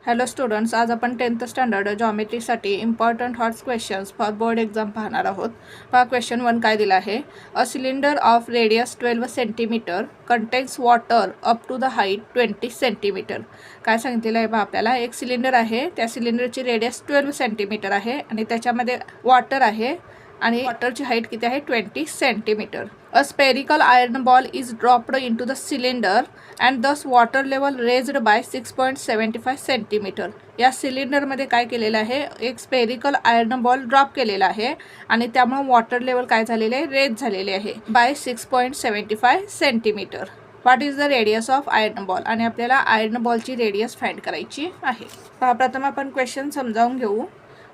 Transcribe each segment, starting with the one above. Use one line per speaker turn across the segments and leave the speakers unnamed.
Hello students, आज आपण 10th standard जॉमेट्रीसाठी important HOTS questions for board exam पाहणार आहोत. पहा क्वेश्चन 1 काय दिला आहे. A cylinder of radius 12 centimetre contains water up to the height 20 centimetre. काय सांगितलेलं आहे पहा आपल्याला. एक सिलेंडर आहे, त्या सिलेंडरची रेडियस 12 सेंटीमीटर आहे आणि त्याच्यामध्ये वॉटर आहे आणि वॉटरची हाईट किती आहे 20 centimetre. A spherical iron ball is dropped into the cylinder and दस water level raised bye 6.75 centimetre. या सिलेंडरमध्ये काय केलेलं आहे, एक स्पेरिकल आयर्न बॉल ड्रॉप केलेला आहे आणि त्यामुळे वॉटर लेवल काय झालेले आहे, रेज झालेले आहे by 6.75 centimetre. What is the radius of iron ball. आणि आपल्याला आयर्न बॉलची रेडियस फाइंड करायची आहे. प्रथम आपण क्वेश्चन समजावून घेऊ.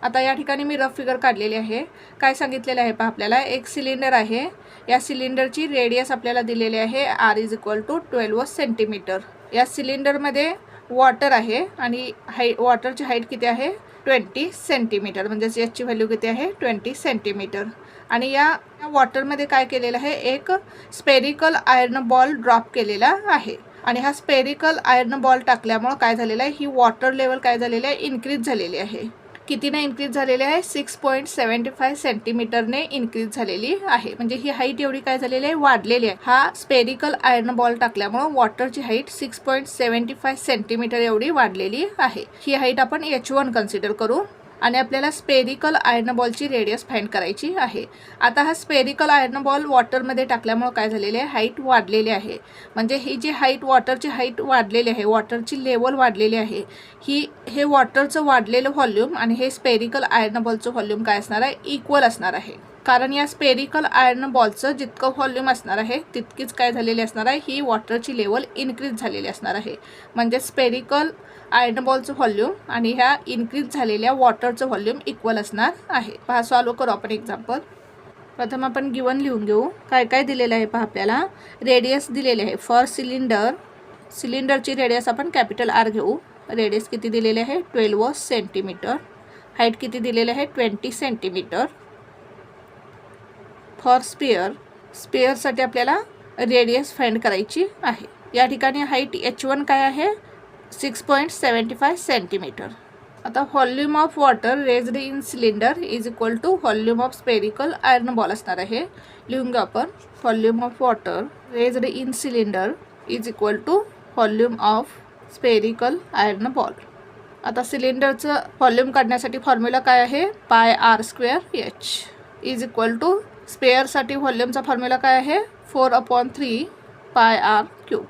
आता या ठिकाणी मी रफ फिगर काढलेली आहे. काय सांगितलेलं आहे पहा आपल्याला. एक सिलेंडर आहे, या सिलेंडरची रेडियस आपल्याला दिलेली आहे r is equal to 12 centimetre. या सिलेंडरमध्ये वॉटर आहे आणि वॉटरची हाईट किती आहे 20 सेंटीमीटर, म्हणजेच याची व्हॅल्यू किती आहे 20 सेंटीमीटर. आणि या वॉटरमध्ये काय केलेलं आहे, एक स्पेरिकल आयर्न बॉल ड्रॉप केलेला आहे आणि हा स्पेरिकल आयर्न बॉल टाकल्यामुळं काय झालेलं आहे, ही वॉटर लेवल काय झालेली आहे, इन्क्रीज झालेली आहे. कितीने इन्क्रीज झालेली आहे 6.75 सेंटीमीटरने इन्क्रीज झालेली आहे. म्हणजे ही हाईट एवढी काय झालेली आहे, वाढलेली आहे. हा स्पेरिकल आयर्न बॉल टाकल्यामुळे वॉटरची हाईट 6.75 सेंटीमीटर एवढी वाढलेली आहे. ही हाईट आपण H1 कन्सिडर करू आणि आपल्याला स्पेरिकल आयर्न बॉलची रेडियस फाइंड करायची आहे. आता हा स्पेरिकल आयर्न बॉल वॉटरमध्ये टाकल्यामुळे काय झालेले आहे, हाईट वाढलेली आहे. म्हणजे ही जी हाईट, वॉटरची हाईट वाढलेली आहे, वॉटरची लेवल वाढलेली आहे. हे वॉटरचं वाढलेलं व्हॉल्यूम आणि हे स्पेरिकल आयर्न बॉलचं व्हॉल्यूम काय असणार आहे, इक्वल असणार आहे. कारण या स्पेरिकल आयर्न बॉलचं जितकं व्हॉल्यूम असणार आहे तितकीच काय झालेली असणार आहे, ही वॉटरची लेवल इन्क्रीज झालेली असणार आहे. म्हणजे स्पेरिकल आयर्न बॉलचं व्हॉल्यूम आणि ह्या इन्क्रीज झालेल्या वॉटरचं व्हॉल्यूम इक्वल असणार आहे. पहा सॉल्व करू आपण एक्झाम्पल. प्रथम आपण गिवन लिहून घेऊ. काय काय दिलेलं आहे पहा आपल्याला. रेडियस दिलेले आहे फॉर सिलेंडर. सिलेंडरची रेडियस आपण कॅपिटल R घेऊ. रेडियस किती दिलेले आहे 12 सेंटीमीटर. हाईट किती दिलेले आहे 20 सेंटीमीटर. फॉर स्पेअर, स्पेअरसाठी आपल्याला रेडियस फाइंड करायची आहे. या ठिकाणी हाईट H1 काय आहे 6.75 सेंटीमीटर. आता volume of water raised in cylinder is equal to volume of spherical iron ball असणार आहे. लिहून घेऊ आपण. Volume of water raised in cylinder is equal to volume of spherical iron ball. आता सिलेंडरचं व्हॉल्यूम काढण्यासाठी फॉर्म्युला काय आहे, πr² इज इक्वल टू स्पेअरसाठी व्हॉल्यूमचा फॉर्म्युला काय आहे 4/3 πr³.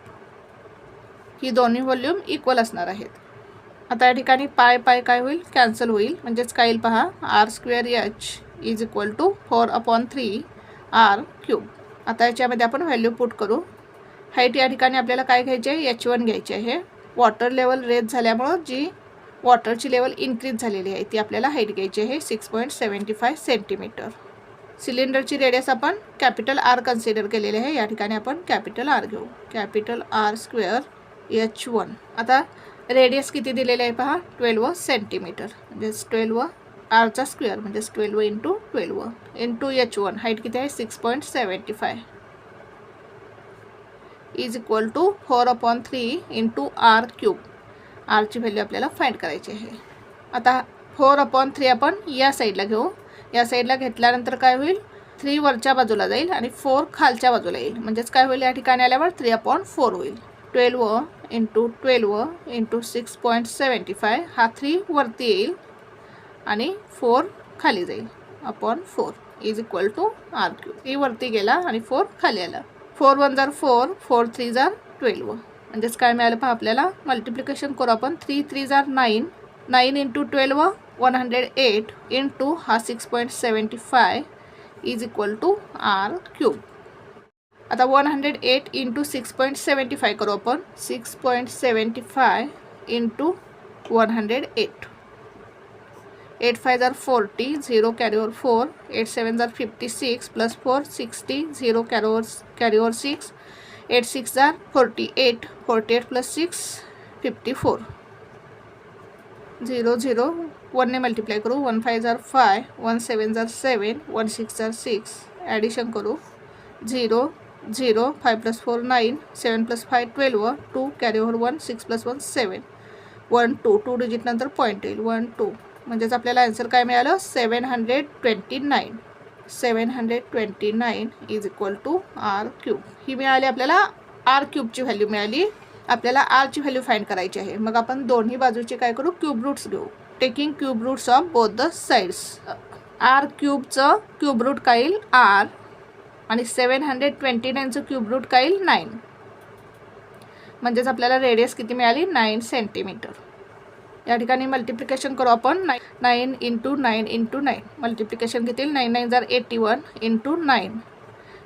ही दोन्ही व्हॉल्यूम इक्वल असणार आहेत. आता या ठिकाणी पाय काय होईल, कॅन्सल होईल. म्हणजेच काय येईल पहा, r² is equal to 4/3 r³. आता याच्यामध्ये आपण व्हॅल्यू पुट करू. हाईट या ठिकाणी आपल्याला काय घ्यायचे आहे, H1 घ्यायचे आहे. वॉटर लेवल रेज झाल्यामुळं जी वॉटरची लेवल इन्क्रीज झालेली आहे ती आपल्याला हाईट घ्यायची आहे 6.75 सेंटीमीटर. सिलेंडरची रेडियस आपण कॅपिटल R कन्सिडर केलेली आहे. या ठिकाणी आपण कॅपिटल R घेऊ. Capital R² H1. आता रेडियस किती दिलेले आहे पहा 12 सेंटीमीटर. म्हणजेच 12 R चा स्क्वेअर म्हणजेच 12 इंटू 12 इंटू H1. हाईट किती आहे 6.75 is equal to 4/3 into R³. आरची व्हॅल्यू आपल्याला फाइंड करायची आहे. आता 4/3 आपण या साईडला घेऊ. या साईडला घेतल्यानंतर काय होईल, 3 वरच्या बाजूला जाईल आणि 4 खालच्या बाजूला येईल. म्हणजेच काय होईल, या ठिकाणी आल्यावर 3/4 होईल. 12 इंटू 12 इंटू 6.75. हा 3 वरती येईल आणि 4 खाली जाईल. /4 इज इक्वल टू R³. 3 वरती गेला आणि 4 खाली आला. 4 1 जार 4, 4 3 जार 12. म्हणजेच काय मिळालं पहा आपल्याला. मल्टिप्लिकेशन करू आपण. 3 3 जार 9. 9 इंटू 12 108 इंटू हा 6.75 इज इक्वल टू R³. आता 108 इंटू 6.75 करू आपण. 6.75 इंटू 108. 8 5 जार 40, 0 कॅरी ओव्हर 4. 8 7 जार 56 प्लस 4 60, 0 कॅरी ओव्हर 6. 8 6 जार 48, 48 प्लस 6 54. 0 0 1 ने मल्टिप्लाय करू. 1 5 जार 5, 1 7 जार 7, 1 6 जार 6. ॲडिशन करू. 0 0 5 plus 4 9, 7 plus 5 12, 2 carry over 1, 6 plus 1 7. 1 2 digit नंतर पॉईंट येईल 1 2, म्हणजेच आपल्याला आन्सर काय मिळालं 729. 729 is equal to R cube. ही मिळाली आपल्याला आर क्यूबची व्हॅल्यू मिळाली. आपल्याला आरची व्हॅल्यू फाइंड करायची आहे. मग आपण दोन्ही बाजूचे काय करू, क्यूब रूट्स घेऊ. Taking cube roots of both the sides. R क्यूबचं क्यूब रूट काय येईल आर, आणि 729चं क्यूब रूट काय येईल 9. म्हणजेच आपल्याला रेडियस किती मिळाली 9 सेंटीमीटर. या ठिकाणी मल्टिप्लिकेशन करू आपण. 9 इंटू 9 इंटू 9. मल्टिप्लिकेशन घेतील 9 9 जार 81 इंटू 9.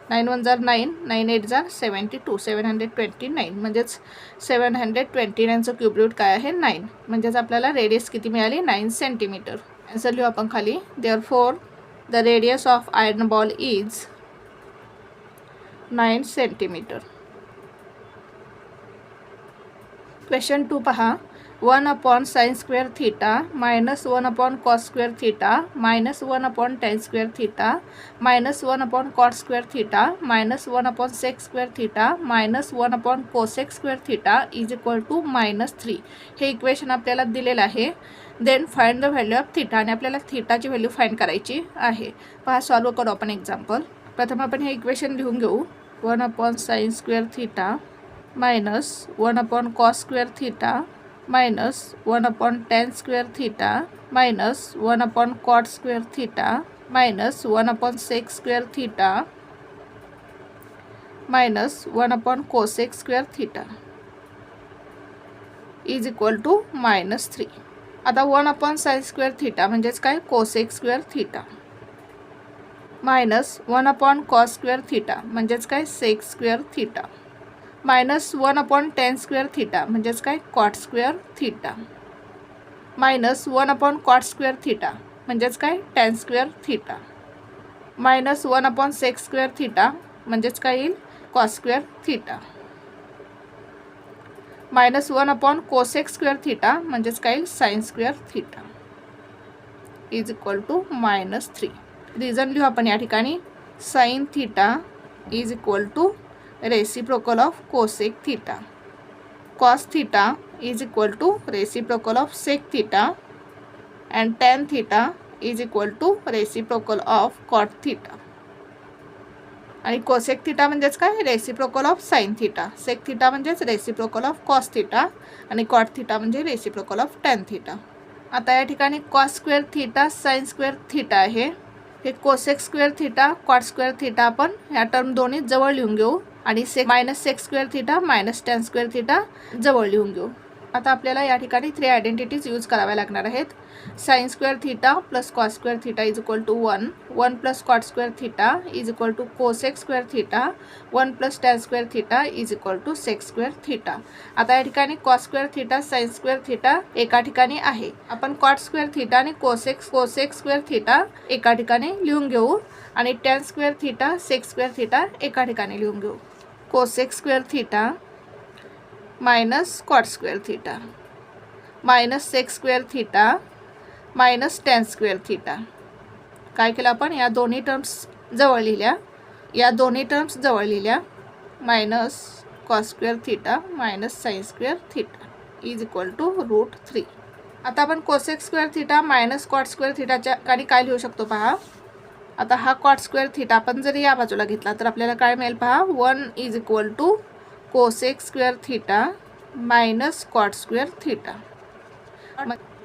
9 1 जार 9, 9 8 जार 72, 729. म्हणजेच 729चं क्यूब रूट काय आहे 9. म्हणजेच आपल्याला रेडियस किती मिळाली 9 सेंटीमीटर. आन्सर लिहू आपण खाली. Therefore the radius of iron ball is 9 centimetre. Question 2 पहा. 1/sin² theta minus 1/cos² theta minus 1/tan² theta minus 1/cot² theta minus 1/sec² theta minus 1/cosec² theta is equal to -3. हे equation आपल्याला दिलेलं आहे. Then find the value of theta. आणि आपल्याला थीटाची value find करायची आहे. पहा सॉल्व करू आपण एक्झाम्पल. प्रथम आपण हे इक्वेशन लिहून घेऊ. 1/sin² theta minus 1/cos² theta minus 1/tan² theta minus 1/cot² theta minus 1/sec² theta minus 1/cosec² theta is equal to -3. आता 1/sin² थीटा म्हणजेच काय cosec² theta minus 1/cos² theta म्हणजेच काय sec² theta minus 1/tan² theta म्हणजेच काय cot² theta minus 1/cot² theta म्हणजेच काय tan² theta minus 1/sec² theta म्हणजेच काय येईल cos² theta minus 1/cosec² theta म्हणजेच काय येईल sin² theta is equal to -3. Reason लिहू आपण या ठिकाणी. sin theta is equal to reciprocal of cosec theta. cos theta is equal to reciprocal of sec theta and tan theta is equal to reciprocal of cot theta. आणि cosec theta म्हणजेच काय reciprocal of sine theta. Sec theta म्हणजेच reciprocal of cos theta आणि cot theta म्हणजे reciprocal of tan theta. आता या ठिकाणी cos² theta sin² theta आहे. हे cosec² थीटा cot² थीटा आपण ह्या टर्म दोन्ही जवळ लिहून घेऊ आणि -sec² थीटा -tan² थीटा जवळ लिहून घेऊ. आता आपल्याला या ठिकाणी 3 आयडेंटिटीज यूज कराव्या लागणार आहेत. sin² theta plus cos² theta is equal to 1, 1 plus cot² theta is equal to cosec² theta, 1 plus tan² theta is equal to sec² theta. आता या ठिकाणी cos² थीटा sin² थीटा एका ठिकाणी आहे. आपण cot² थीटा आणि cosec² थीटा एका ठिकाणी लिहून घेऊ आणि tan² थीटा sec² थीटा एका ठिकाणी लिहून घेऊ. cosec² theta minus cot² theta minus sec² theta minus tan² theta. काय केलं आपण या दोन्ही टर्म्स जवळ लिहिल्या. Minus cos² theta minus sin² theta is equal to √3. आता आपण cosec² थीटा मायनस cot² थीटाच्या ठिकाणी काय लिहू शकतो पहा. आता हा cot² थीटा आपण जर या बाजूला घेतला तर आपल्याला काय मिळेल पहा. 1 is equal to cosec² theta minus cot² theta.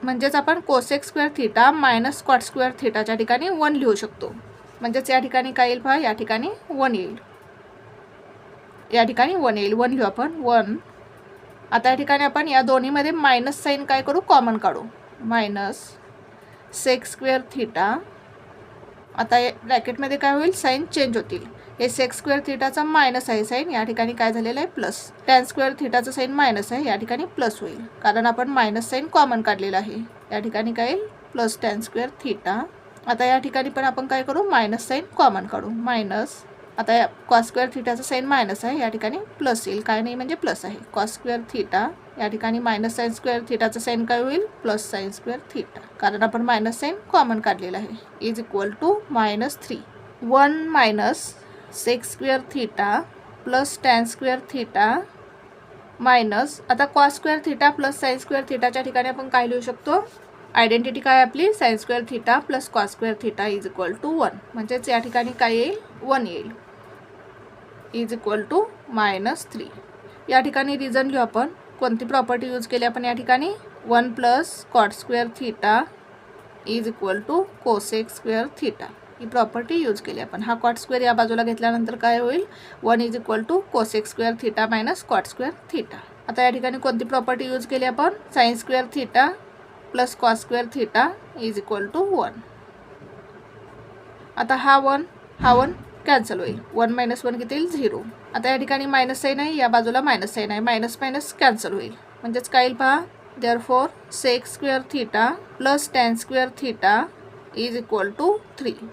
म्हणजेच आपण cosec² थीटा मायनस cot² थीटाच्या ठिकाणी 1 लिहू शकतो. म्हणजेच या ठिकाणी काय येईल पहा. या ठिकाणी 1 येईल. 1 लिहू आपण 1. आता या ठिकाणी आपण या दोन्हीमध्ये मायनस साईन काय करू कॉमन काढू. Minus sec² theta. आता ब्रॅकेटमध्ये काय होईल साईन चेंज होतील. हे sec² थीटाचा मायनस आहे साईन, या ठिकाणी काय झालेलं आहे प्लस. tan² थीटाचं साईन मायनस आहे, या ठिकाणी प्लस होईल कारण आपण मायनस साईन कॉमन काढलेलं आहे. या ठिकाणी काय येईल प्लस tan² थीटा. आता या ठिकाणी पण आपण काय करू मायनस साईन कॉमन काढू. मायनस आता या cos² थीटाचं साईन मायनस आहे, या ठिकाणी प्लस येईल. काय नाही म्हणजे प्लस आहे. cos² थीटा या ठिकाणी मायनस sin² थीटाचं साईन काय होईल प्लस sin² थीटा कारण आपण मायनस साईन कॉमन काढलेलं आहे. Is equal to -3. 1 minus sec² theta plus tan² theta minus आता cos square theta plus sine square थिटाच्या ठिकाणी आपण काय लिहू शकतो, आयडेंटिटी काय आपली sine square theta plus cos square theta is equal to 1, म्हणजेच या ठिकाणी काय येईल 1 येईल, इज इक्वल टू -3. या ठिकाणी रिझन लिहू आपण, कोणती प्रॉपर्टी यूज केली आपण या ठिकाणी, 1 plus cot square theta is equal to cosec square theta, ही प्रॉपर्टी यूज केली आपण. हा कॉट स्क्वेअर या बाजूला घेतल्यानंतर काय होईल, 1 is equal to cosec square theta minus cot square theta. आता या ठिकाणी कोणती प्रॉपर्टी यूज केली आपण, sine square theta plus cos square theta is equal to 1. आता हा 1 कॅन्सल होईल, 1 - 1 किती येईल 0. आता या ठिकाणी मायनस साइन आहे, या बाजूला मायनस साइन आहे, मायनस मायनस कॅन्सल होईल, म्हणजेच काय येईल पहा, therefore sec square theta plus tan square theta is equal to 3.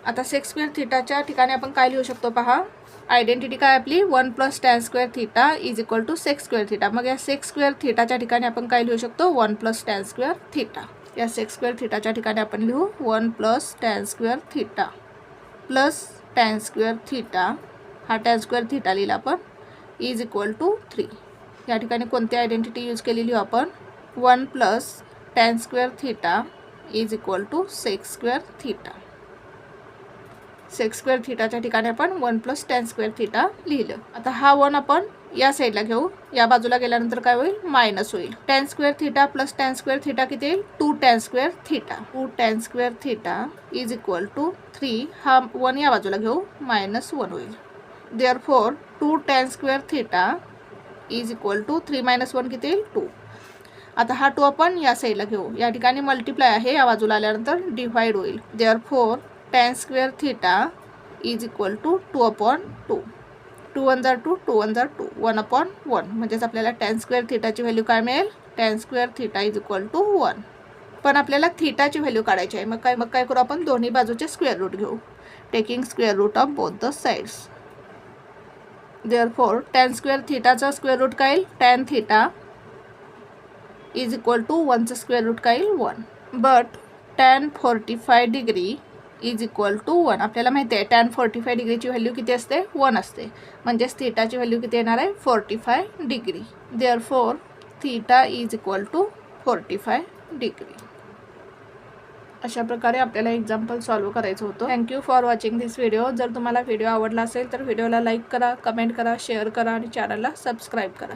आता सेक स्क्वेअर थिटाच्या ठिकाणी आपण काय लिहू शकतो पहा, आयडेंटिटी काय आपली 1 plus tan square theta is equal to sec square theta. मग या सेक स्क्वेअर थिटाच्या ठिकाणी आपण काय लिहू शकतो, 1 प्लस टॅन स्क्वेअर थिटा. या सेक स्क्वेअर थिटाच्या ठिकाणी आपण लिहू 1 plus tan square theta plus tan square theta, हा टॅन स्क्वेअर थिटा लिहिला आपण, इज इक्वल टू 3. या ठिकाणी कोणती आयडेंटिटी यूज केलेली आपण, 1 plus tan square theta is equal to sec square theta. Sec square थिटाच्या ठिकाणी आपण 1 प्लस टॅन स्क्वेअर थिटा लिहिलं. आता हा 1 आपण या साईडला घेऊ, या बाजूला गेल्यानंतर काय होईल, मायनस होईल. Tan square theta plus tan square theta किती येईल, 2 tan square theta. 2 tan square theta is equal to 3, हा 1 या बाजूला घेऊ, -1 होईल. Therefore 2 tan square theta is equal to 3 - 1 किती येईल 2. आता हा 2 आपण या साईडला घेऊ, या ठिकाणी मल्टिप्लाय आहे, या बाजूला आल्यानंतर डिवाइड होईल. Therefore tan square theta is equal to 2/2. 2 1 जार 2, 2 1 जार 2, 1/1. म्हणजेच आपल्याला टॅन स्क्वेअर थिटाची व्हॅल्यू काय मिळेल, tan square theta is equal to 1. पण आपल्याला थिटाची व्हॅल्यू काढायची आहे. मग काय करू आपण, दोन्ही बाजूचे स्क्वेअर रूट घेऊ, taking square root of both the sides. Therefore tan square थिटाचा स्क्वेअर रूट काय येईल, tan theta is equal to 1चं स्क्वेअर रूट काय येईल 1. But tan 45 degree is equal to 1. आपल्याला माहिती आहे टॅन 45 डिग्रीची व्हॅल्यू किती असते, 1 असते, म्हणजेच थिटाची व्हॅल्यू किती येणार आहे, 45 degree. Therefore theta is equal to 45 degree. अशा प्रकारे आपल्याला एक्झाम्पल सॉल्व्ह करायचं होतं. Thank you for watching this video. जर तुम्हाला व्हिडिओ आवडला असेल तर व्हिडिओला लाईक करा, कमेंट करा, शेअर करा आणि चॅनलला सबस्क्राईब करा.